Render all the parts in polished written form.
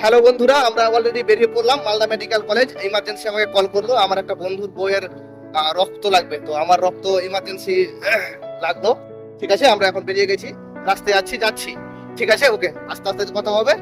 Hello বন্ধুরা, আমরা already বেরিয়ে পড়লাম মালদা মেডিকেল কলেজ। ইমার্জেন্সি আমাকে কল করলো, আমার একটা বন্ধুর বইয়ের রক্ত লাগবে। তো আমার রক্ত ইমার্জেন্সি লাগলো। ঠিক আছে, আমরা এখন বেরিয়ে গেছি, রাস্তায় যাচ্ছি। ঠিক আছে, ওকে, আস্তে আস্তে কথা হবে।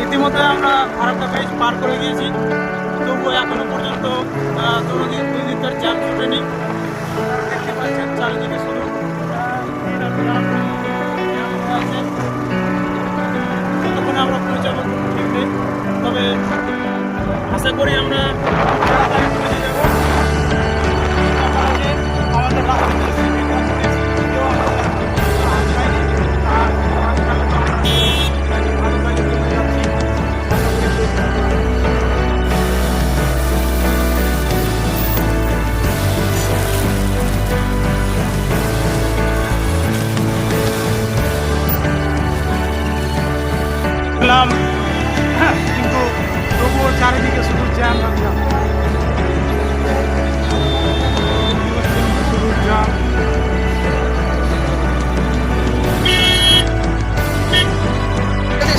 ইতিমধ্যে আমরা খারাপটা বেশ পার করে গিয়েছি, তবুও এখনো পর্যন্ত দুই দিকটার জ্যাম ছুটেনি। দেখতে পাচ্ছেন চারিদিকে শুধু যতক্ষণে আমরা পৌঁছাবো ঠিক নেই, তবে আশা করি আমরা পৌঁছে যাবো। আমাদের কিন্তু তবুও চারিদিকে শুধু জ্যাম শুধু জ্যাম।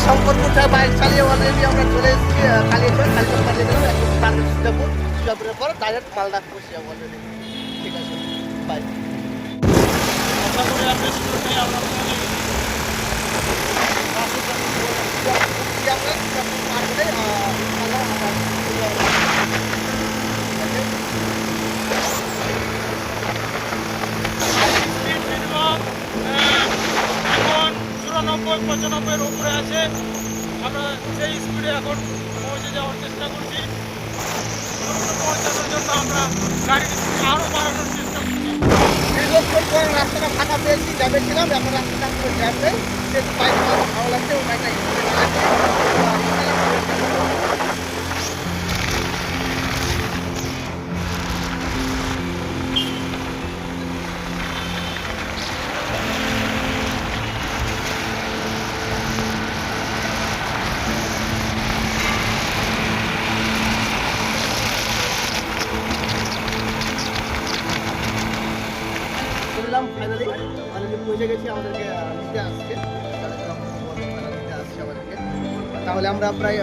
শঙ্করপুর থেকে বাইক চালিয়ে অলরেডি আমরা চলে এসেছি কালিয়াচক পালিয়ে গেলাম। এখন সুজাপুরের পর ডাইরেক্ট মালদা পৌঁছে যাবো অলরেডি। ঠিক আছে, বাই। আশা করি আর বেশি দূর নেই, আমরা পৌঁছে গেছি। এখন 94-95-এর উপরে আছে। আমরা সেই স্পিডে এখন পৌঁছে যাওয়ার চেষ্টা করছি। পৌঁছানোর জন্য আমরা গাড়ি আরও বাড়ানোর চেষ্টা করছি। দীর্ঘক্ষণ পর রাস্তাটা ফাঁকা পেয়েছি, জ্যামে ছিলাম। এখন রাস্তাটা পুরো জ্যাম নেই, সেহেতু বাইক ভালো লাগছে। ও বাইকটা ফাইনালি অলরেডি পৌঁছে গেছি। আমাদেরকে নিতে আসছে আমাদেরকে। তাহলে আমরা প্রায়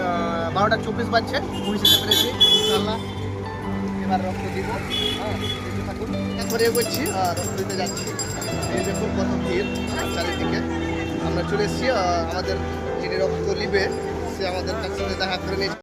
12টা 24 বাজছে, পৌঁছতে পেরেছি ইনশাআল্লাহ। এবার রক্ত দিব। হ্যাঁ, দেখতে থাকুন। এখন এগোচ্ছি, রক্ত দিতে যাচ্ছি। এই দেখুন কত ভিড় চারিদিকে। আমরা চলে এসেছি। আমাদের যিনি রক্ত নিবে সে আমাদের কাছ থেকে দেখা করে নিয়েছে।